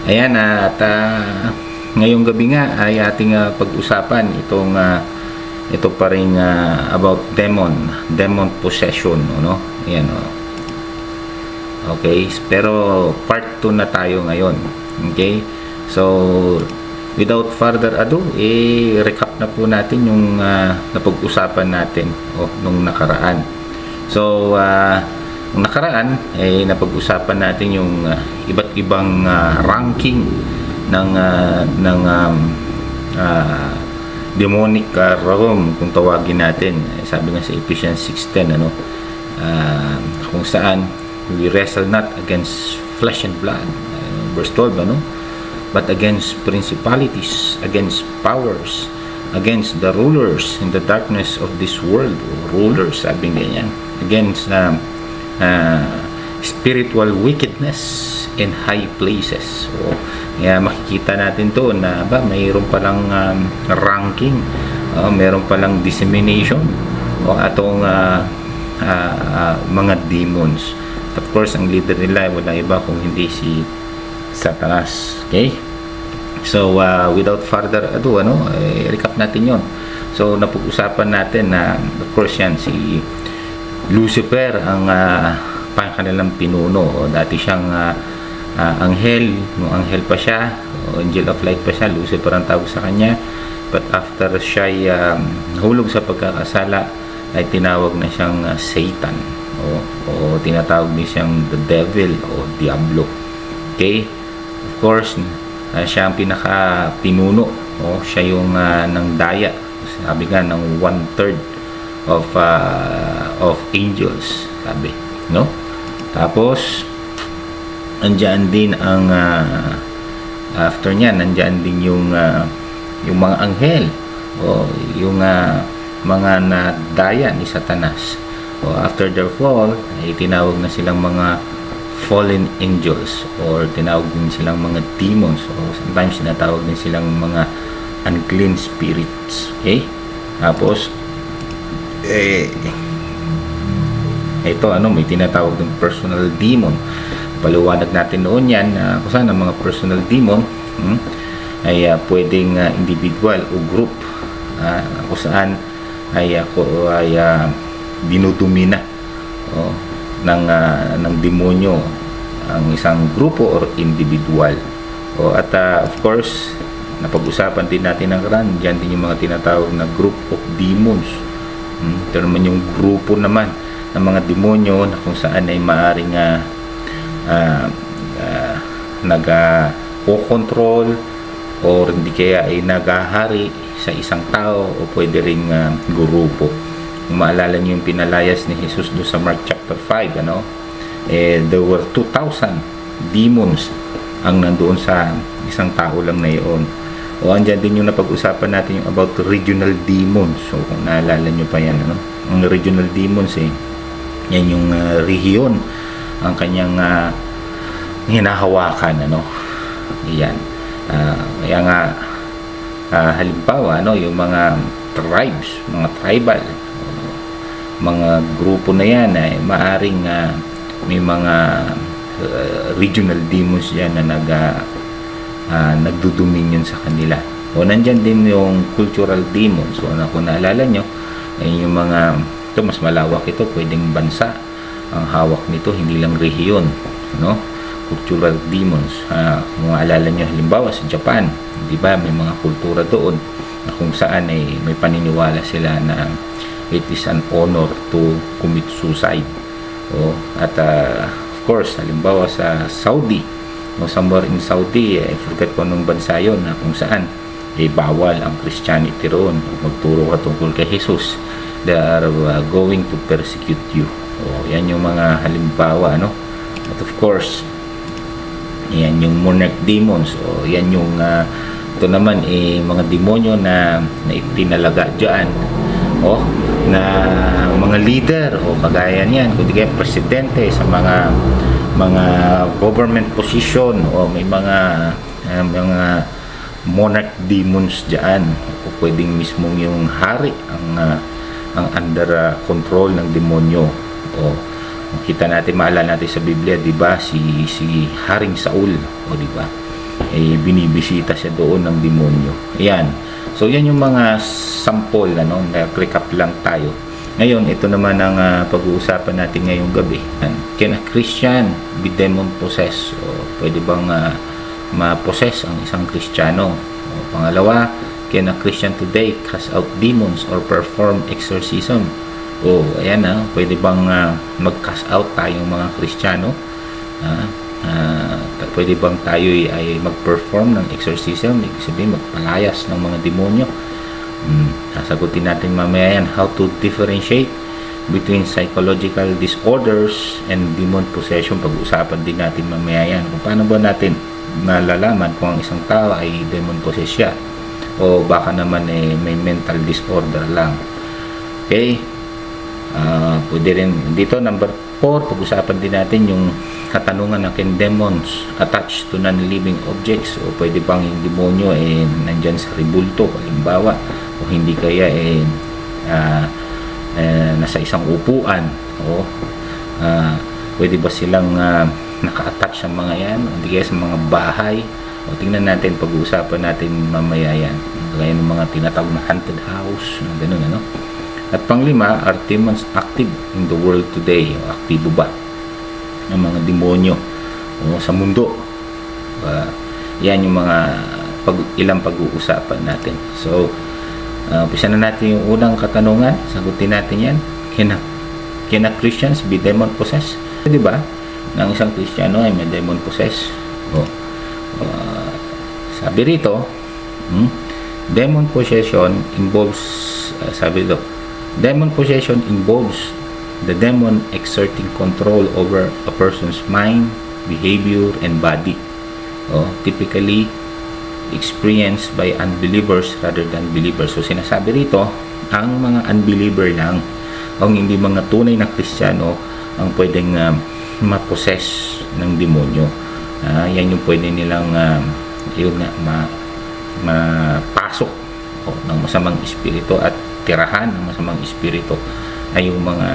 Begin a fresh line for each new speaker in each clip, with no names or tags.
Ayan, at ngayong gabi nga ay ating pag-usapan ito pa rin about demon possession, no? Ayan, oh. Okay, pero part 2 na tayo ngayon. Okay? So, without further ado, recap na po natin yung napag-usapan natin nung nakaraan. So, nung nakaraan, napag-usapan natin yung iba't ibang ranking ng demonic realm, kung tawagin natin. Sabi nga sa Ephesians 6:10, kung saan we wrestle not against flesh and blood, verse 12, but against principalities, against powers, against the rulers in the darkness of this world. Rulers, sabi nga yan, against spiritual wickedness in high places. So, kaya makikita natin to na mayroon palang ranking, mayroon palang dissemination atong mga demons. Of course, ang leader nila wala iba kung hindi si Satanas. Okay? So, without further ado, recap natin yon. So, napag-usapan natin na, of course, yan, si Lucifer ang kanilang pinuno. Dati siyang anghel, nung anghel pa siya, angel of light pa siya, Lucifer ang tawag sa kanya. But after siya nahulog sa pagkakasala, ay tinawag na siyang Satan, o tinatawag din siyang the devil o diablo. Okay? Of course, siya ang pinaka-pinuno, siya yung nang daya, sabi nga ng 1/3 of angels, sabi, no? Tapos andyan din ang after niyan, andyan din yung mga anghel, yung mga nadaya ni Satanas. After their fall, ay tinawag na silang mga fallen angels, or tinawag din silang mga demons, o sometimes tinatawag din silang mga unclean spirits. Okay? Tapos ito, may tinatawag ng personal demon. Paliwanag natin noon yan, kung saan ang mga personal demon ay pwedeng individual o group, kung saan ay dinudumina ng demonyo ang isang grupo or individual. At of course, napag-usapan din natin ng karan, dyan din yung mga tinatawag na group of demons. Ito naman yung grupo naman ng mga demonyo na kung saan ay maaring nag-control or hindi kaya ay naghahari sa isang tao, o pwede ring grupo. Kung maalala niyo yung pinalayas ni Jesus doon sa Mark chapter 5, there were 2,000 demons ang nandoon sa isang tao lang na iyon. Andyan din yung napag-usapan natin yung about regional demons. So kung naalala niyo pa yan, ang regional demons, yan yung rehiyon ang kanyang hinahawakan, yan. Kaya nga, halimbawa, yung mga tribes, mga tribal, mga grupo na yan ay maaring may mga regional demons yan na nagdo-dominion sa kanila. Nandyan din yung cultural demons. Kung naalala nyo, yung mga ito, mas malawak ito, pwedeng bansa ang hawak nito, hindi lang rehiyon, cultural demons. Kung maalala nyo, halimbawa sa Japan, di ba, may mga kultura doon na kung saan ay may paniniwala sila na it is an honor to commit suicide. At of course, halimbawa sa Saudi, somewhere in Saudi, I forget ko anong bansa yun, na kung saan bawal ang Christianity roon. Magturo ka tungkol kay Jesus, they are going to persecute you. Yan yung mga halimbawa, At of course, yan yung monarch demons, yan yung ito naman mga demonyo na itinalaga dyan, na mga leader, kagaya niyan, kundi kaya presidente sa mga government position, may mga monarch demons dyan, o pwedeng mismong yung hari ang under control ng demonyo. Kita natin, maalala natin sa Biblia, di ba, si Haring Saul, di ba? binibisita siya doon ng demonyo. Ayan. So yan yung mga sample, recap lang tayo. Ngayon, ito naman ang pag-uusapan natin ngayong gabi. Can a Christian be demon possessed? O pwede bang ma-possess ang isang Kristiyano? O pangalawa, can a Christian today cast out demons or perform exorcism? O ayan, pwede bang mag-cast out tayong mga Kristiyano? Pwede bang tayo ay mag-perform ng exorcism? Ibig sabihin, magpalayas ng mga demonyo? Sasagutin natin mamaya yan. How to differentiate between psychological disorders and demon possession. Pag-usapan din natin mamaya yan. Kung paano ba natin malalaman kung ang isang tao ay demon possessed siya o baka naman may mental disorder lang. Okay? Pwede rin dito, number 4, pag-usapan din natin yung katanungan na can demons attached to non-living objects, o pwede bang yung demonyo nandyan sa ribulto, halimbawa, o hindi kaya nasa isang upuan, o pwede ba silang naka-attach sa mga yan, o hindi kaya sa mga bahay. O tingnan natin, pag-uusapan natin mamaya yan, gaya ng mga tinatawag na haunted house, ganun, At panglima, are demons active in the world today? O aktibo ba ng mga demonyo sa mundo? Yan yung mga ilang pag-uusapan natin. So, umpisa na natin yung unang katanungan. Sagutin natin yan. Can a Christians be demon possessed? Di ba? Na ang isang Kristiyano ay may demon possessed. Sabi rito, demon possession involves, demon possession involves the demon exerting control over a person's mind, behavior, and body. Typically experienced by unbelievers rather than believers. So sinasabi rito, ang mga unbeliever lang, ang hindi mga tunay na Kristiyano ang pwedeng ma-possess ng demonyo. Yan yung pwede nilang mapasok ng masamang espiritu at tirahan ng masamang espiritu ay yung mga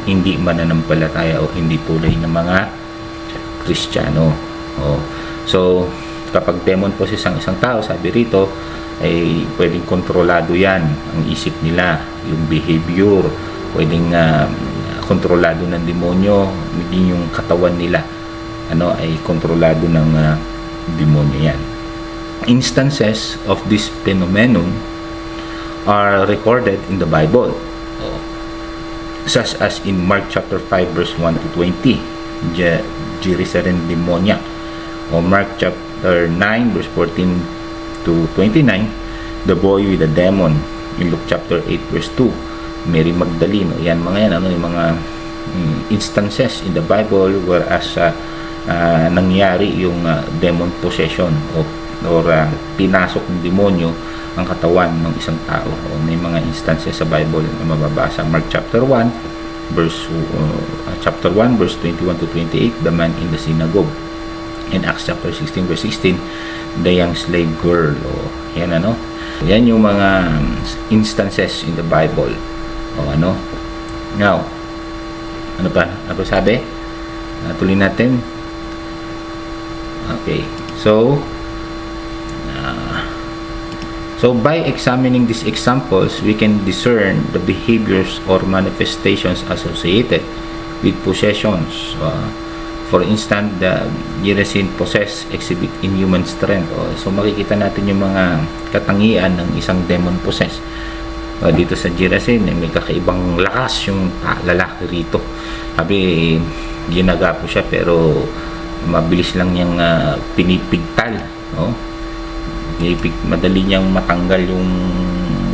hindi mananampalataya o hindi tunay na mga Kristiyano. So, kapag demon possess ang isang tao, sabi rito, ay pwedeng kontrolado yan, ang isip nila, yung behavior, pwedeng kontrolado ng demonyo, maging yung katawan nila, ay kontrolado ng demonyo yan. Instances of this phenomenon are recorded in the Bible, such as in Mark chapter 5 verse 1 to 20, Jerusalem demoniac, o Mark chapter 9 verse 14 to 29, the boy with a demon, in Luke chapter 8 verse 2, Mary Magdalene. Yan mga yan, yung mga instances in the Bible whereas nangyari yung demon possession or pinasok ng demonyo ang katawan ng isang tao. May mga instances sa Bible na mababasa. Mark chapter 1 verse 21 to 28, the man in the synagogue. In Acts chapter 16 verse 16, the young slave girl. Yan yan yung mga instances in the Bible. Now, ano sabi? Tuloy natin. Okay. So by examining these examples, we can discern the behaviors or manifestations associated with possessions. For instance, the Gerasene possessed exhibit inhuman strength. So makikita natin yung mga katangian ng isang demon possessed. Dito sa Gerasene, may kakaibang lakas yung lalaki rito. Sabi, ginagapo siya pero mabilis lang niyang pinipigtal. Madali niyang matanggal yung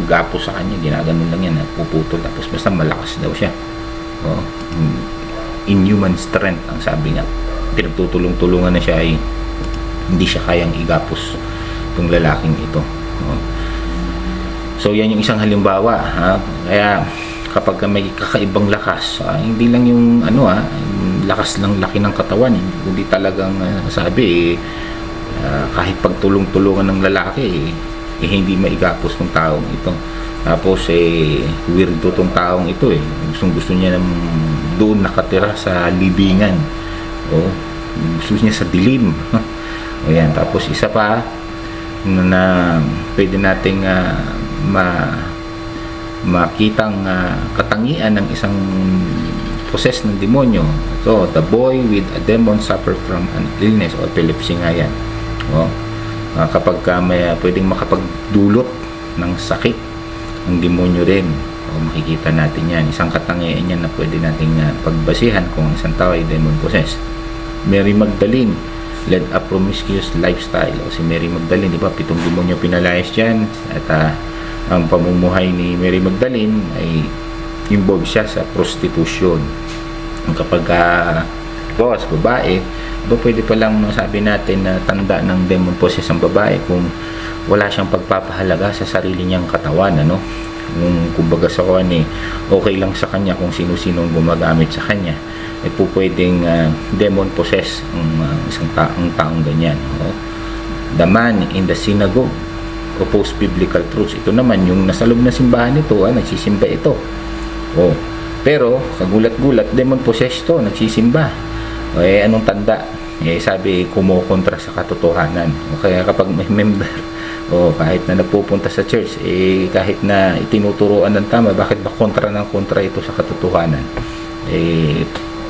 gapo sa kanya, ginaganon lang yan, puputol, tapos basta malakas daw siya. Inhuman strength ang sabi niya. Pinagtutulong-tulungan na siya, ay hindi siya kayang igapos itong lalaking ito. So yan yung isang halimbawa, kaya kapag may kakaibang lakas, hindi lang yung lakas ng laki ng katawan, hindi talagang sabi kahit pagtulong-tulungan ng lalaki hindi maigapos ng taong ito. Tapos weirdo tong taong ito, gusto niya doon nakatira sa libingan, gusto niya sa dilim. Ayan, tapos isa pa na pwede nating makitang katangian ng isang possessed ng demonyo. So, the boy with a demon suffer from an illness o epilepsy nga yan. Kapag may pwedeng makapagdulot ng sakit ang demonyo rin. Makikita natin yan. Isang katangian yan na pwede nating pagbasihan kung isang tao ay demon possessed. Mary Magdalene led a promiscuous lifestyle. O si Mary Magdalene, di ba, 7 demonyo pinalayas dyan. At ang pamumuhay ni Mary Magdalene ay involved siya sa prostitution. Kapag boss, babae, pwede pa lang masabi natin na tanda ng demon possessed ang babae kung wala siyang pagpapahalaga sa sarili niyang katawan, ano? Kumbaga sa kanya, okay lang sa kanya kung sino-sino gumagamit sa kanya. Po pwedeng demon possessed ang taong ganyan. The man in the synagogue opposed biblical truths. Ito naman yung nasa loob na simbahan nito, nagsisimba ito. Pero kagulat-gulat, demon possessed to, nagsisimba. Anong tanda? Sabi, kumukontra sa katotohanan. Kaya kapag may member, kahit na nagpupunta sa church, kahit na itinuturuan ng tama, bakit ba kontra ito sa katotohanan?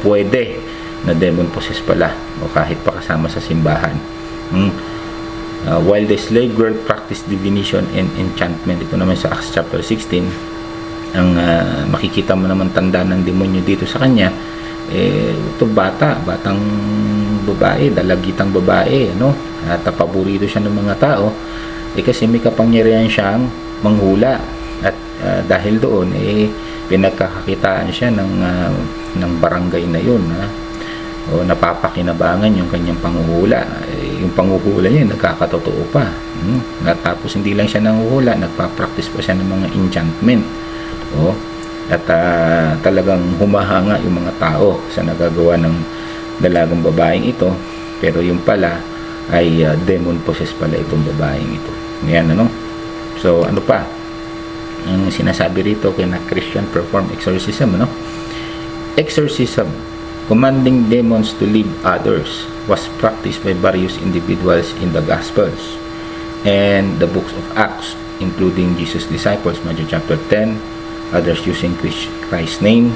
Pwede na demon possessed pala, o kahit pa kasama sa simbahan. While the slave girl practiced divination and enchantment, ito naman sa Acts chapter 16, ang makikita mo naman tanda ng demonyo dito sa kanya, ito batang babae, dalagitang babae, at paborito siya ng mga tao, kasi may kapangyarihan siyang manghula, at dahil doon pinagkakakitaan siya ng barangay na yun, napapakinabangan yung kanyang panguhula. Yung panguhula niya nagkakatotoo pa, tapos hindi lang siya nanguhula, nagpa-practice pa siya ng mga enchantment, at talagang humahanga yung mga tao sa nagagawa ng dalagang babaeng ito, pero yung pala ay demon possessed pala itong babaeng ito. Yan, so ano pa ang sinasabi rito, kaya na Christian perform exorcism, exorcism commanding demons to leave others was practiced by various individuals in the Gospels and the books of Acts, including Jesus' disciples, Matthew chapter 10, others using Christ's name.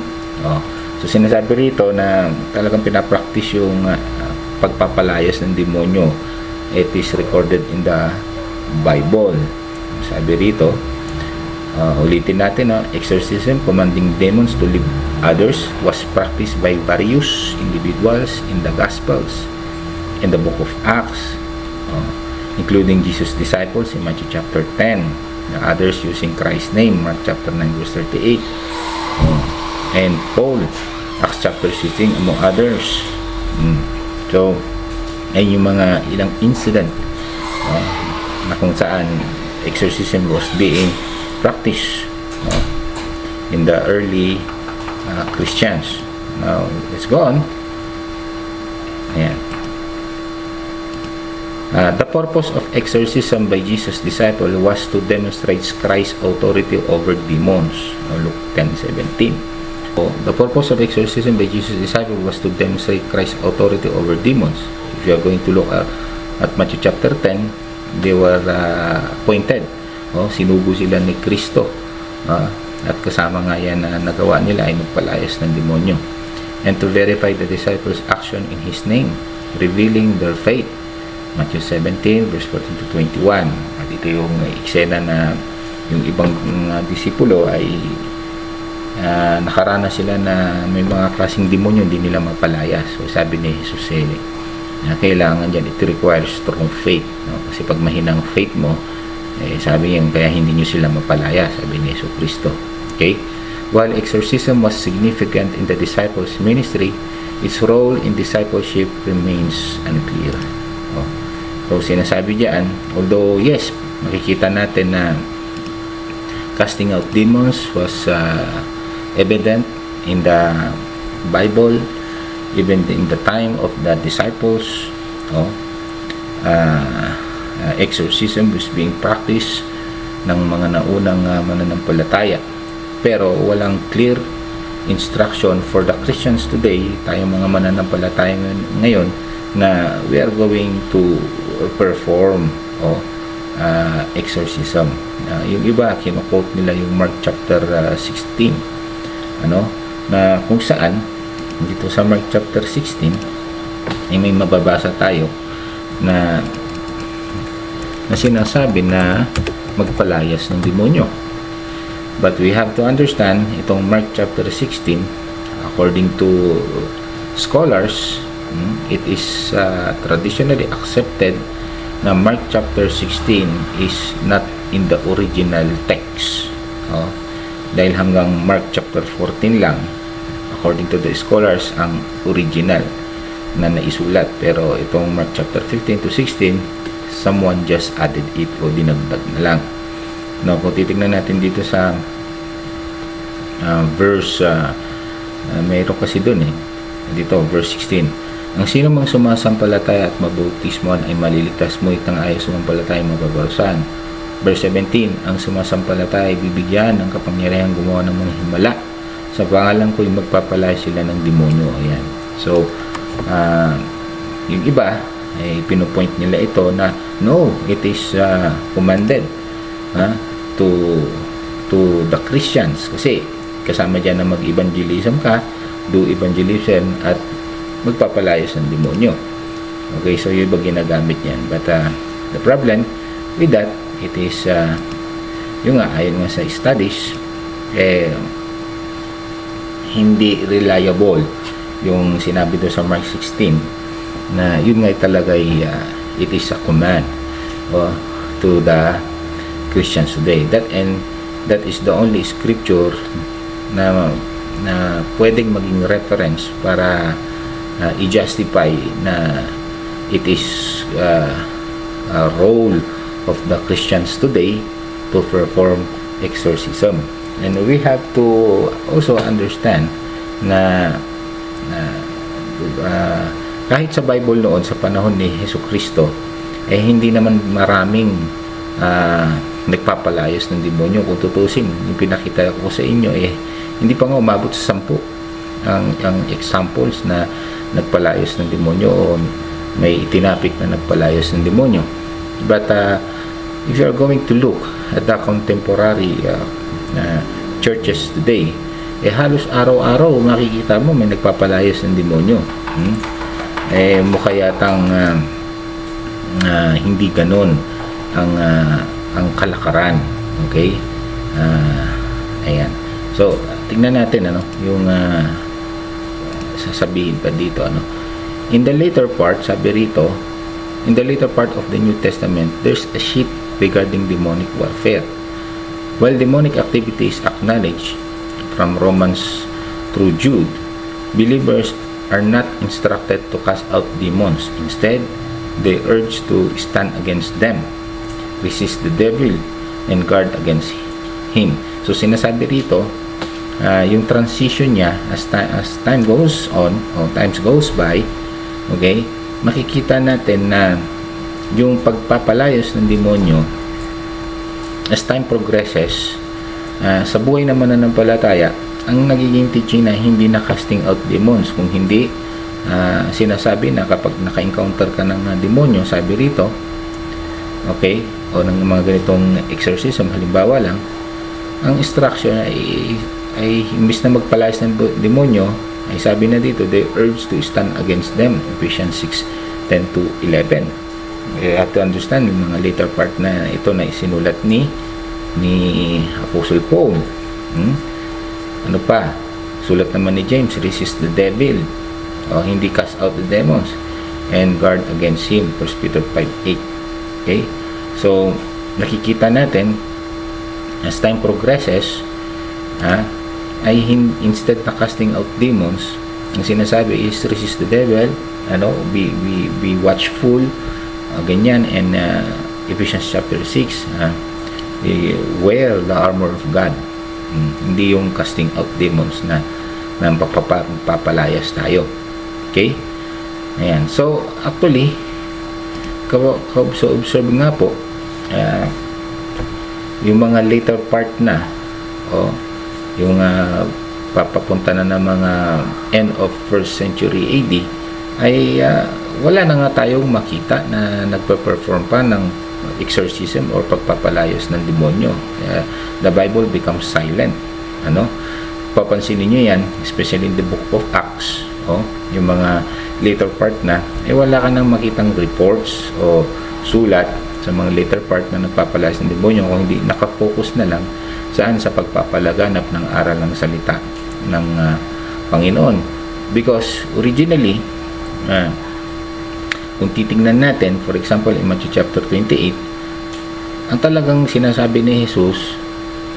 So sinasabi rito na talagang pinapractice yung pagpapalayas ng demonyo. It is recorded in the Bible. Sabi rito, ulitin natin, exorcism commanding demons to leave others was practiced by various individuals in the Gospels, in the book of Acts, including Jesus' disciples in Matthew chapter 10, the others using Christ's name, Mark chapter 9 verse 38, and Paul, Acts chapter 16, among others. So ay yung mga ilang incident na kung saan exorcism was being practiced in the early Christians. Now let's go on. Ayan. The purpose of exorcism by Jesus' disciple was to demonstrate Christ's authority over demons. Luke 10:17. The purpose of exorcism by Jesus' disciple was to demonstrate Christ's authority over demons. If you are going to look at Matthew chapter 10, they were appointed. Sinugo sila ni Kristo. At kasama nga yan na nagawa nila ay magpalayas ng demonyo. And to verify the disciples' action in His name, revealing their faith. Matthew 17, verse 14 to 21. At ito yung eksena na yung ibang disipulo ay nakaranas sila na may mga klaseng demonyo hindi nila mapalayas. So sabi ni Jesus kailangan dyan, it requires strong faith. Kasi pag mahinang faith mo, sabi niya, kaya hindi nyo sila mapalaya, sabi ni Jesus Kristo. Okay? While exorcism was significant in the disciples' ministry, its role in discipleship remains unclear. So sinasabi diyan, although yes, makikita natin na casting out demons was evident in the Bible, even in the time of the disciples. Exorcism was being practiced ng mga naunang mananampalataya, pero walang clear instruction for the Christians today, tayong mga mananampalataya ngayon, na we are going to perform exorcism. Yung iba, kino-quote nila yung Mark chapter 16, na kung saan dito sa Mark chapter 16 ay may mababasa tayo na sinasabi na magpalayas ng demonyo. But we have to understand itong Mark chapter 16, according to scholars, it is traditionally accepted na Mark chapter 16 is not in the original text. Dahil hanggang Mark chapter 14 lang, according to the scholars, ang original na naisulat. Pero itong Mark chapter 15 to 16, someone just added it o dinagdag na lang. Now, kung titignan natin dito sa verse, mayroon kasi dun dito, verse 16. Ang sino mang sumasampalataya at mabautismohan ay maliligtas, ngunit ang ayaw sumampalataya ay mababarusahan. Verse 17, ang sumasampalataya ay bibigyan ng kapangyarihan gumawa ng mga himala. Sa pangalan ko ay magpapalaya sila ng demonyo. Ayan. So, yung iba ay pinupoint nila ito na no, it is commanded to the Christians, kasi kasama dyan na mag-evangelism ka, do evangelism at magpapalayas ng demonyo. Okay, so yung iba ginagamit yan. But the problem with that, it is yung ayon nga sa studies, hindi reliable yung sinabi doon sa Mark 16 na yun nga talaga it is a command to the Christians today. That is the only scripture na pwedeng maging reference para i-justify na it is a role of the Christians today to perform exorcism. And we have to also understand na kahit sa Bible noon sa panahon ni Jesucristo, hindi naman maraming nagpapalayas ng demonyo. Kung tutusin, yung pinakita ko sa inyo, hindi pa nga umabot sa 10 ang examples na nagpalayas ng demonyo o may itinapik na nagpalayas ng demonyo. But if you are going to look at the contemporary churches today, halos araw-araw makikita mo may nagpapalayas ng demonyo. Mukha yatang hindi ganon ang kalakaran. Okay? Ayan. So, tingnan natin yung sasabihin pa dito. In the later part, sabi rito, in the later part of the New Testament, there's a sheet regarding demonic warfare. While demonic activity is acknowledged from Romans through Jude, believers are not instructed to cast out demons. Instead, they urge to stand against them, resist the devil, and guard against him. So, sinasabi rito, yung transition niya as time goes on or times goes by, okay, makikita natin na yung pagpapalayas ng demonyo as time progresses, sa buhay naman na nanampalataya, ang nagiging teaching na hindi na casting out demons, kung hindi sinasabi na kapag naka-encounter ka ng demonyo, sabi rito, okay, o ng mga ganitong exorcism, halimbawa lang, ang instruction ay imbis na magpalayas ng demonyo, ay sabi na dito, they urge to stand against them. Ephesians 6:10-11. You have to understand yung mga later part na ito na isinulat ni Apostle Paul. Ano pa? Sulat naman ni James, resist the devil. Hindi cast out the demons and guard against him. 1 Peter 5:8. Okay? So, nakikita natin as time progresses, ay instead na casting out demons, ang sinasabi is resist the devil, be watchful, ganyan, and Ephesians chapter 6, wear the armor of God. Hindi yung casting out demons na papalayas tayo. Okay? Ayan. So, actually, observe nga po, yung mga later part na, yung papapunta na ng mga end of 1st century AD, ay wala na nga tayong makita na nagpe-perform pa ng exorcism or pagpapalayas ng demonyo. The Bible becomes silent. Papansinin niyo yan, especially in the book of Acts, yung mga later part na, wala ka nang makitang reports o sulat sa mga later part na nagpapalayas ng demonyo, kung hindi nakafocus na lang saan sa pagpapalaganap ng aral ng salita ng Panginoon. Because originally, kung titingnan natin, for example, in Matthew chapter 28, ang talagang sinasabi ni Jesus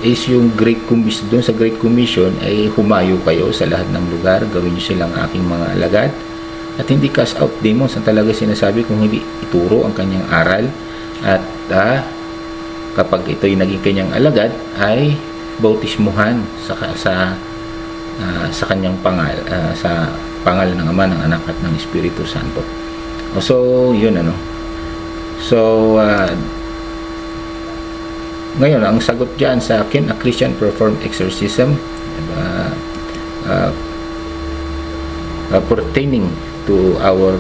is yung Great Commission. Doon sa Great Commission ay humayo kayo sa lahat ng lugar, gawin niyo silang aking mga alagad, at hindi cast out demons. Ang talaga sinasabi, kung hindi ituro ang kanyang aral, at kapag ito'y naging kanyang alagad, ay bautismuhan sa kanyang sa pangalan ng Ama, ng Anak at ng Espiritu Santo. So yun, ngayon, ang sagot dyan sa can a Christian perform exorcism, pertaining to our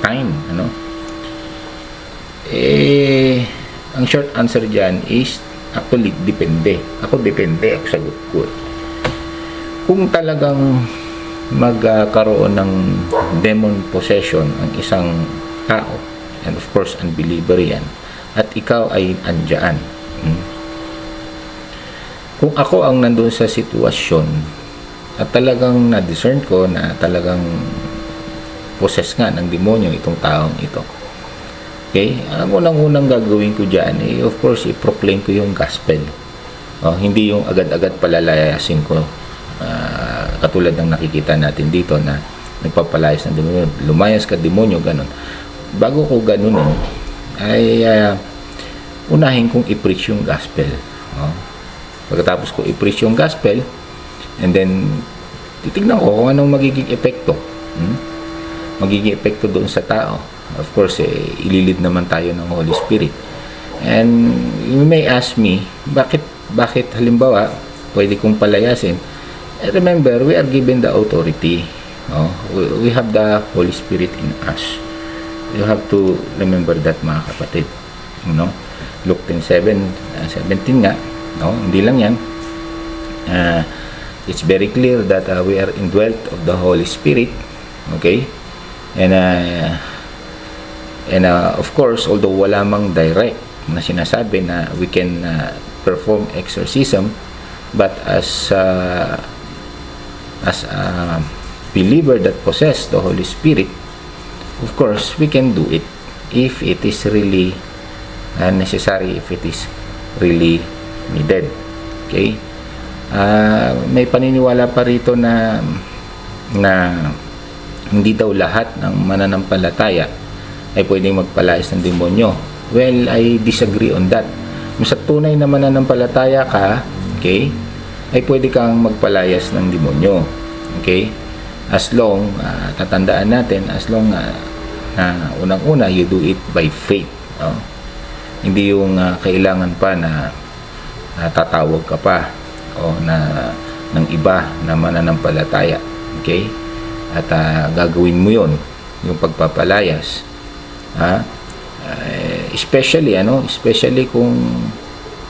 time, ang short answer dyan is actually depende. Ako sagot ko. Kung talagang magkaroon ng demon possession ang isang tao, and of course unbeliever yan, at ikaw ay andyan, kung ako ang nandun sa sitwasyon at talagang na-discern ko na talagang possess nga ng demonyo itong taong ito, okay, ang unang-unang gagawin ko dyan, of course, i-proclaim ko yung gospel. Hindi yung agad-agad palalayasin ko, katulad ng nakikita natin dito na nagpapalayas ng demonyo, lumayas ka demonyo, ganun. Bago ko ganun, ay unahin kong i-preach yung gospel. Pagkatapos ko i-preach yung gospel, and then titignan ko kung anong magiging epekto. Magiging epekto doon sa tao. Of course, ililid naman tayo ng Holy Spirit. And you may ask me, bakit halimbawa pwede kong palayasin? Remember, we are given the authority. We have the Holy Spirit in us. You have to remember that, mga kapatid. Luke 10:17 nga, hindi lang yan. It's very clear that we are indwelt of the Holy Spirit. Okay? And of course, although wala mang direct na sinasabi na we can perform exorcism, but as a believer that possess the Holy Spirit, of course, we can do it if it is really necessary, if it is really needed. Okay? May paniniwala pa rito na hindi daw lahat ng mananampalataya ay pwedeng magpalayas ng demonyo. Well, I disagree on that. Kung sa tunay na mananampalataya ka, okay, ay pwede kang magpalayas ng demonyo. Okay? As long, tatandaan natin, as long unang-una, you do it by faith. Hindi yung kailangan pa na tatawag ka pa ng iba na mananampalataya. Okay? At gagawin mo yon, yung pagpapalayas. Especially kung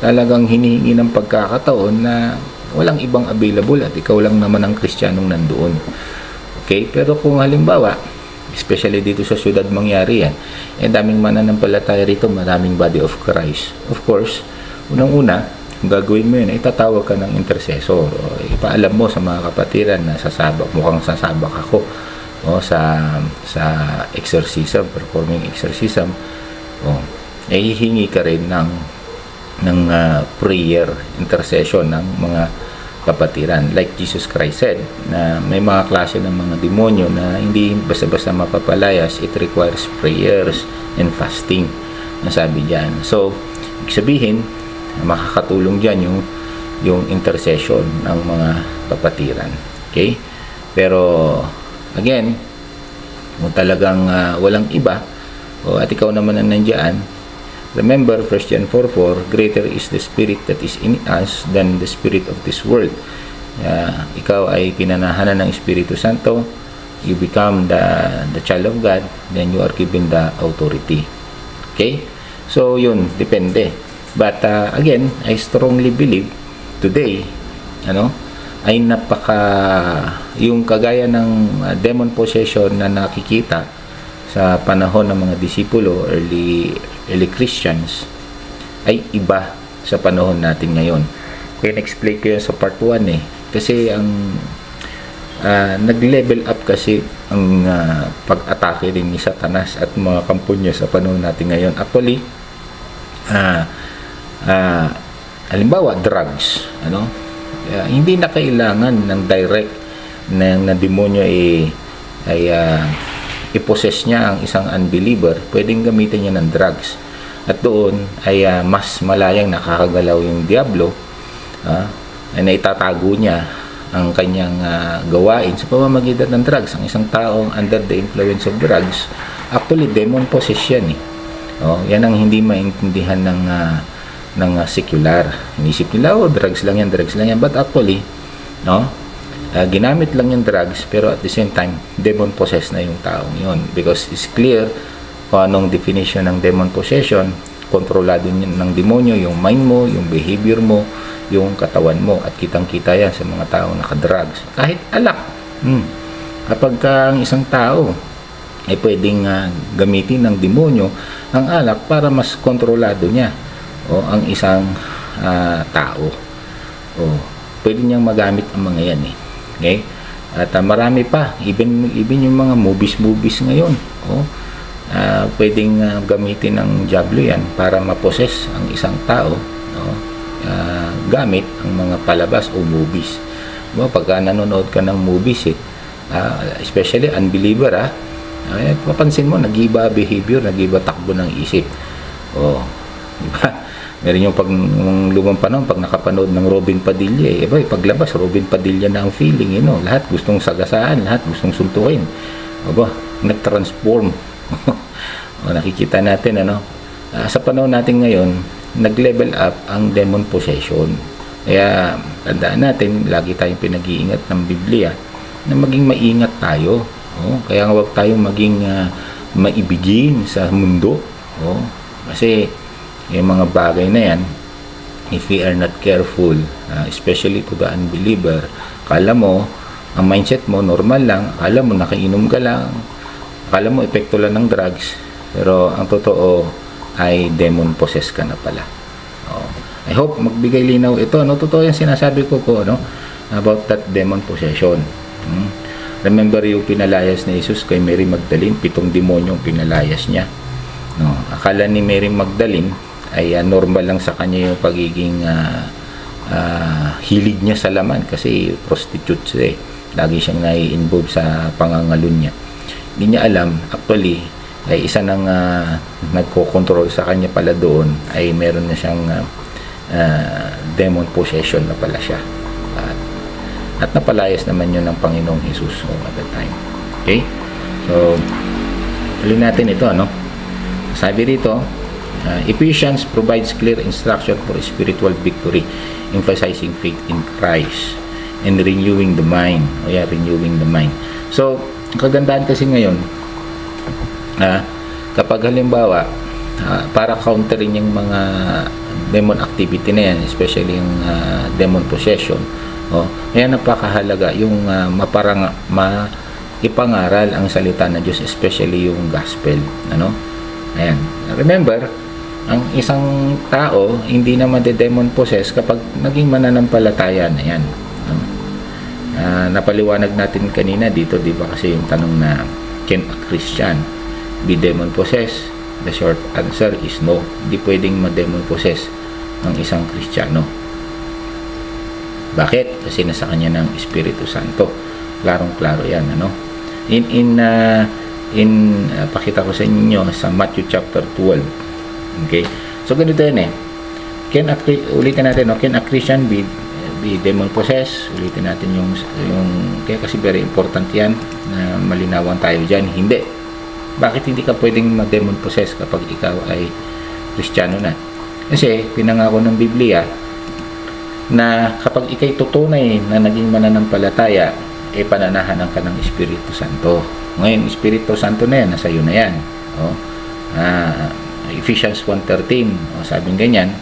talagang hinihingi ng pagkakataon na walang ibang available at ikaw lang naman ang Kristiyanong nandoon. Okay? Pero kung halimbawa, especially dito sa syudad mangyari yan, daming mananampalataya rito, maraming body of Christ. Of course, unang-una, kung gagawin mo yun, itatawag ka ng intercessor. Ipaalam mo sa mga kapatiran na mukhang sasabak ako sa exorcism, performing exorcism. Hihingi ka rin ng prayer, intercession ng mga kapatiran. Like Jesus Christ said, na may mga klase ng mga demonyo na hindi basta-basta mapapalayas, it requires prayers and fasting, nasabi dyan. So, ibig sabihin, makakatulong dyan yung intercession ng mga kapatiran. Okay? Pero, again, kung talagang walang iba, at ikaw naman ang nandyan, remember, 1 John 4:4, greater is the spirit that is in us than the spirit of this world. Ikaw ay pinanahanan ng Espiritu Santo. you become the child of God, then you are given the authority. Okay? So, yun, depende. But, again, I strongly believe today, ay yung kagaya ng demon possession na nakikita sa panahon ng mga disipulo, early Christians, ay iba sa panahon natin ngayon. Kaya na-explain ko yan sa part 1 kasi ang nag-level up kasi ang pag-atake din ni Satanas at mga kampo niya sa panahon natin ngayon. Actually, halimbawa drugs, hindi na kailangan ng direct na demonyo ay i-possess niya ang isang unbeliever. Pwedeng gamitin niya ng drugs, at doon ay mas malayang nakakagalaw yung diablo, na itatago niya ang kanyang gawain sa pamamagitan ng drugs. Ang isang taong under the influence of drugs, actually demon possession yan ang hindi maintindihan ng secular. Inisip nila, drugs lang yan. But actually, ginamit lang yung drugs, pero at the same time, demon possessed na yung taong yun. Because it's clear kung anong definition ng demon possession. Kontrolado ng demonyo yung mind mo, yung behavior mo, yung katawan mo. At kitang-kita yan sa mga taong nakadrugs. Kahit alak. Kapag ang isang tao ay pwedeng gamitin ng demonyo ang alak para mas kontrolado niya ang isang tao. Pwede niyang magamit ang mga yan Okay? At marami pa, even yung mga movies ngayon. Pwedeng gamitin ng diablo yan para ma-possess ang isang tao, gamit ang mga palabas o movies. Pagka nanonood ka ng movies, especially unbeliever, papansin mo, nag-iba behavior, nag-iba takbo ng isip. Diba? Meron yung lumang panahon, pag nakapanood ng Robin Padilla, paglabas, Robin Padilla na ang feeling, lahat gustong sagasaan, lahat gustong suntukin. Nag-transform. Nakikita natin, sa panahon natin ngayon, nag-level up ang demon possession. Kaya, tandaan natin, lagi tayong pinag-iingat ng Biblia, na maging maingat tayo. Kaya huwag tayong maging maibigin sa mundo. Kasi, yung mga bagay na yan, if we are not careful, especially to the unbeliever, akala mo, ang mindset mo normal lang, akala mo nakainom ka lang, akala mo epekto lang ng drugs, pero ang totoo ay demon possessed ka na pala. I hope magbigay linaw ito. Totoo yung sinasabi ko po about that demon possession. Remember yung pinalayas ni Jesus kay Mary Magdalene, 7 demonyong pinalayas niya. Akala ni Mary Magdalene ay normal lang sa kanya yung pagiging hilig niya sa laman kasi prostitute siya lagi siyang nai-involve sa pangangalun niya. Hindi niya alam, actually ay isa nang nagko-control sa kanya pala doon ay meron na siyang demon possession na pala siya, at napalayas naman yun ng Panginoong Jesus at that time. Okay, so tuloy natin ito. Sabi rito, Ephesians provides clear instruction for spiritual victory, emphasizing faith in Christ and renewing the mind. Renewing the mind. So, kagandahan kasi ngayon, kapag halimbawa, para countering yung mga demon activity na yan, especially yung demon possession, kaya napakahalaga yung ipangaral ang salita ng Diyos, especially yung gospel. Ayan. Remember, ang isang tao hindi na demon possess kapag naging mananampalataya na yan. Napaliwanag natin kanina dito, di ba, kasi yung tanong na, can a Christian be demon possessed? The short answer is no. Hindi pwedeng ma-demon possess ang isang Kristiyano. Bakit? Kasi nasa kanya ng Espiritu Santo. Klarong-klaro yan. Pakita ko sa inyo sa Matthew chapter 12. Okay? So, ganito yan ulitin natin, can a Christian be demon possessed? Ulitin natin yung kaya kasi very important yan na malinawan tayo dyan. Hindi. Bakit hindi ka pwedeng ma-demon possess kapag ikaw ay Kristiyano na? Kasi pinangako ng Biblia na kapag ikay tutunay na naging mananampalataya, pananahanan ka ng Espiritu Santo. Ngayon, Espiritu Santo na yan, nasa iyo na yan. Ephesians 1:13, sabing ganyan,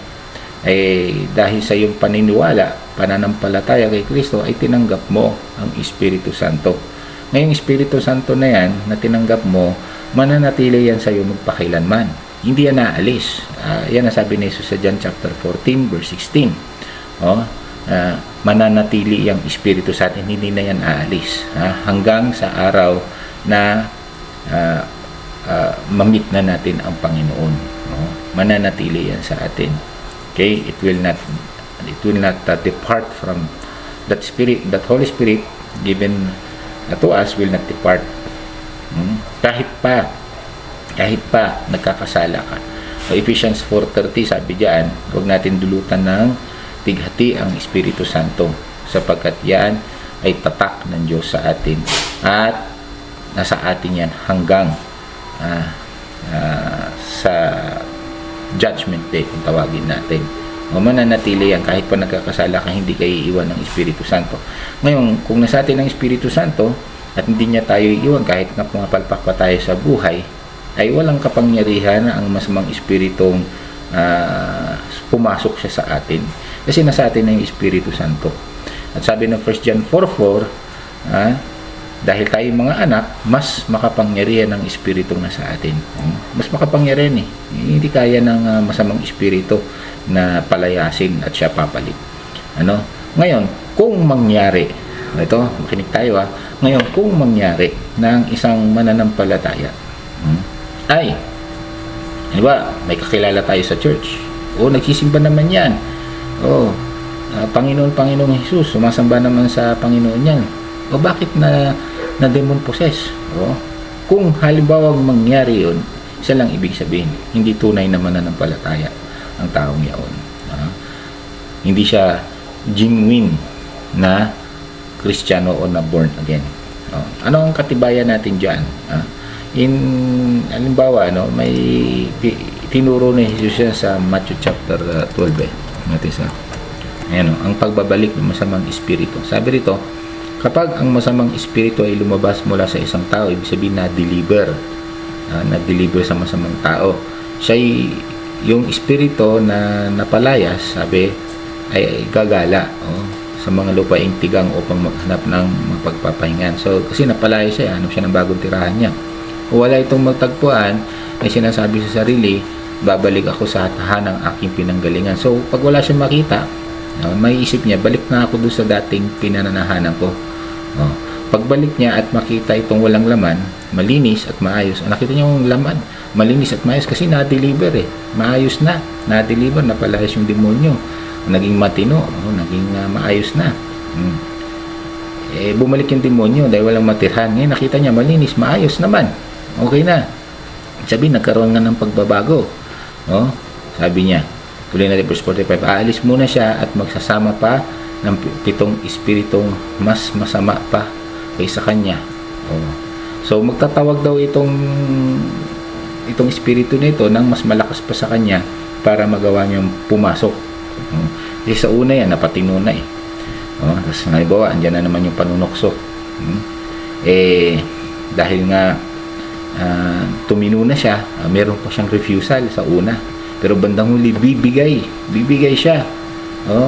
dahil sa iyong paniniwala, pananampalataya kay Kristo, ay tinanggap mo ang Espiritu Santo. Ngayong Espiritu Santo na yan, na tinanggap mo, mananatili yan sa iyo magpakailanman. Hindi yan naalis. Yan ang sabi ni Jesus sa John chapter 14, verse 16. Mananatili ang Espiritu sa atin, hindi na yan aalis. Hanggang sa araw na mamit na natin ang Panginoon. Mananatili yan sa atin. Okay? It will not depart from that Spirit, that Holy Spirit given to us will not depart. Kahit pa nagkakasala ka. So Ephesians 4:30 sabi diyan, huwag natin dulutan ng tighati ang Espiritu Santo, sapagkat yan ay tatak ng Diyos sa atin at nasa atin yan hanggang sa Judgment Day, kung tawagin natin. Mananatili yan kahit pa nagkakasala ka, hindi kayo iiwan ng Espiritu Santo. Ngayon, kung nasa atin ang Espiritu Santo at hindi niya tayo iiwan kahit nga pumapalpak pa tayo sa buhay, ay walang kapangyarihan ang masamang espiritong pumasok siya sa atin. Kasi nasa atin na yung Espiritu Santo. At sabi ng 1 John 4:4, dahil tayo mga anak, mas makapangyarihan ng Espiritong nasa atin. Mas makapangyarihan Hindi kaya ng masamang Espiritu na palayasin at siya papalit. Ngayon, kung mangyari, ito, makinig tayo ngayon, kung mangyari ng isang mananampalataya, ay, may kakilala tayo sa church. Nagsisimba naman yan. Panginoong Jesus, sumasamba naman sa Panginoon yan. Bakit na demon possess? Kung halimbawa mangyari yun, isa lang ibig sabihin, hindi tunay na mananampalataya ang taong yaon. Hindi siya genuine na Kristiyano o na born again. Ano ang katibayan natin dyan? Halimbawa, may tinuro ni Jesus yan sa Matthew chapter 12. Ang pagbabalik ng masamang espiritu. Sabi rito, kapag ang masamang espiritu ay lumabas mula sa isang tao, ibig sabihin na-deliver sa masamang tao. Siya yung espiritu na napalayas, sabi, ay gagala sa mga lupaing tigang upang maghanap ng mapagpapahingan. So, kasi napalayas siya, hanap siya ng bagong tirahan niya. Kung wala itong magtagpuan, ay sinasabi sa sarili, babalik ako sa tahanang aking pinanggalingan. So, pag wala siyang makita, may isip niya, balik na ako doon sa dating pinananahanan ko. Pagbalik niya at makita itong walang laman, malinis at maayos. Nakita niya yung laman, malinis at maayos kasi na-deliver maayos na, na-deliver, napalayas yung demonyo. Naging matino, naging maayos na. Bumalik yung demonyo dahil walang matirhan. Ngayon nakita niya, malinis, maayos naman. Okay na. Sabi, nagkaroon nga ng pagbabago. Sabi niya, tuloy natin verse 45, aalis muna siya at magsasama pa ng 7 espiritong mas masama pa kaysa kanya. So magtatawag daw itong espiritu nito ng mas malakas pa sa kanya para magawa niyang pumasok. Kasi sa una yan, napatino na tapos halimbawa, andyan na naman yung panunokso. Dahil nga tumino na siya, meron pa siyang refusal sa una. Pero bandang huli, bibigay siya.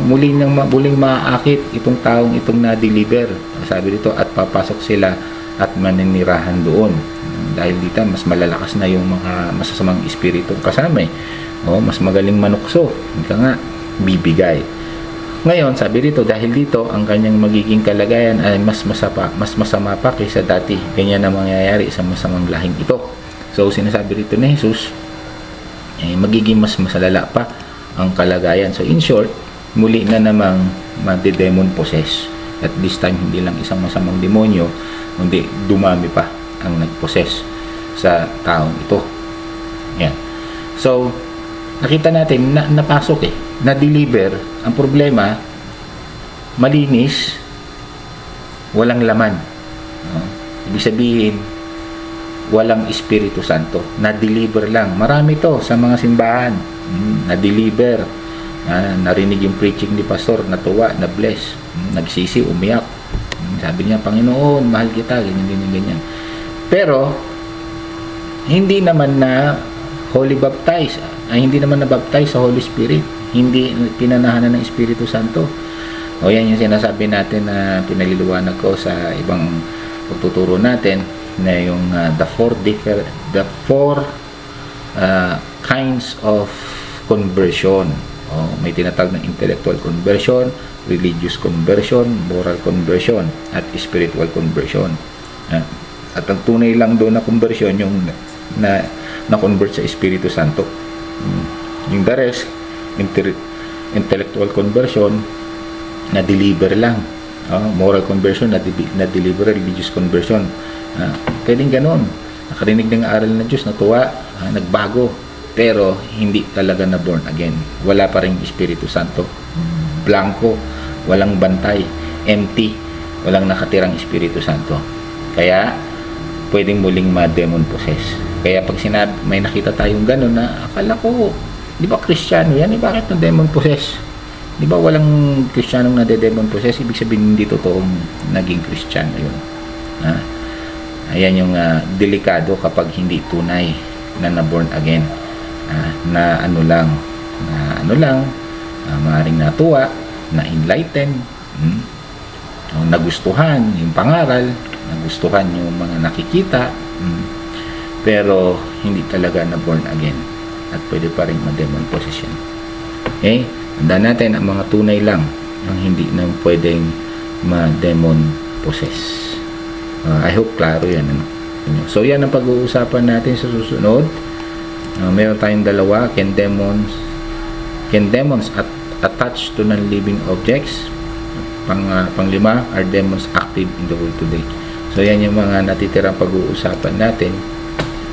Muling maaakit itong taong itong na-deliver. Sabi dito, at papasok sila at maninirahan doon. Dahil dito, mas malalakas na yung mga masasamang espiritu kasama mas magaling manukso. Ika nga, bibigay. Ngayon, sabi dito, dahil dito, ang kanyang magiging kalagayan ay mas masama pa kaysa dati. Ganyan na mangyayari sa masamang lahing ito. So, sinasabi dito ni Jesus, magiging mas masalala pa ang kalagayan. So, in short, muli na namang madi-demon possess. At this time, hindi lang isang masamang demonyo, kundi dumami pa ang nag-possess sa taong ito. Yan. So, nakita natin na napasok na-deliver. Ang problema, malinis, walang laman. Ibig sabihin, walang Espiritu Santo. Na-deliver lang. Marami to sa mga simbahan. Na-deliver. Narinig yung preaching ni pastor, natuwa, na-bless. Nagsisi, umiyak. Sabi niya, Panginoon, mahal kita, ganyan, ganyan, ganyan. Pero, hindi naman na holy baptize, hindi naman na-baptize sa Holy Spirit. Hindi pinanahanan ng Espiritu Santo. O yan yung sinasabi natin na pinaliliwanag ko sa ibang pagtuturo natin na yung the four kinds of conversion. May tinatawag na intellectual conversion, religious conversion, moral conversion, at spiritual conversion. At ang tunay lang doon na conversion yung na-convert sa Espiritu Santo. Yung the rest, intellectual conversion, na-deliver lang. Moral conversion, na-deliver, religious conversion. Pwedeng ganon. Nakarinig ng aral ng Diyos, natuwa, nagbago, pero hindi talaga na born again. Wala pa rin Espiritu Santo. Blanco, walang bantay, empty, walang nakatirang Espiritu Santo. Kaya, pwedeng muling ma-demon possess. Kaya pag may nakita tayong gano'n na akala ko, di ba Kristiyano yan? Bakit na demon possess? Di ba walang Kristiyanong nade-demon possess? Ibig sabihin hindi totoong naging Kristiyano yun. Ayan yung delikado kapag hindi tunay na na-born again. Maaaring natuwa, na-enlighten, nagustuhan yung pangaral, nagustuhan yung mga nakikita, pero hindi talaga na-born again. At pwede pa rin ma-demon possession. Okay? Tandaan natin ang mga tunay lang ang hindi na pwedeng ma-demon possess. I hope klaro yan. So yan ang pag-uusapan natin sa susunod. Meron tayong dalawa, can demons attach to non-living objects? Panglima, are demons active in the world today? So yan yung mga natitirang pag-uusapan natin,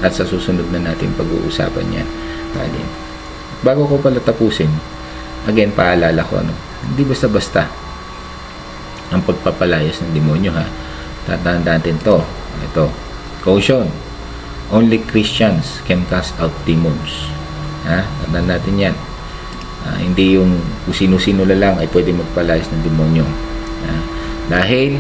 at sa susunod na natin pag-uusapan yan. Bago ko pala tapusin, again, paalala ko, hindi basta-basta ang pagpapalayas ng demonyo, ha. Tatandaan natin to. Ito, caution, only Christians can cast out demons. Tandaan natin yan. Hindi yung kung sino-sino lang ay pwede magpalayas ng demonyo. Dahil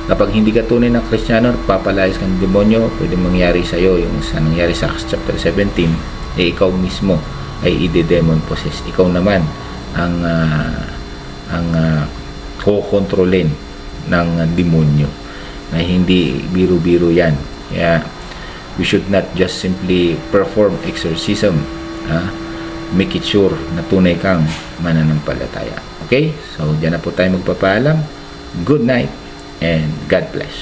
kapag hindi ka tunay na Kristiyano, papalayas ka ng demonyo, pwede mangyari sa iyo yung sa nangyari sa Acts chapter 17, ikaw mismo ay ide-demon possess. Ikaw naman ang kokontrolin ng demonyo, na hindi biro-biro yan. Kaya we should not just simply perform exorcism. Make it sure na tunay kang mananampalataya. Okay? So, dyan na po tayo magpapaalam. Good night and God bless.